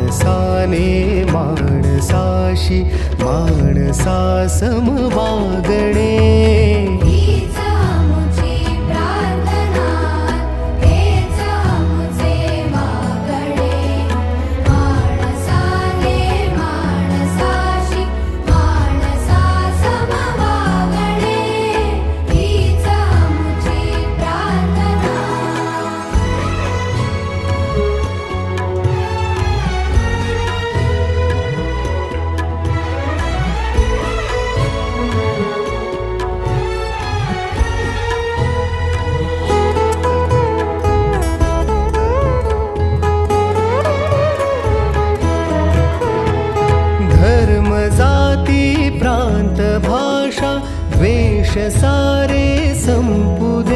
माणसाने माणसाशी माणसा सम वागणे. जाती प्रांत भाषा द्वेष सारे संपुद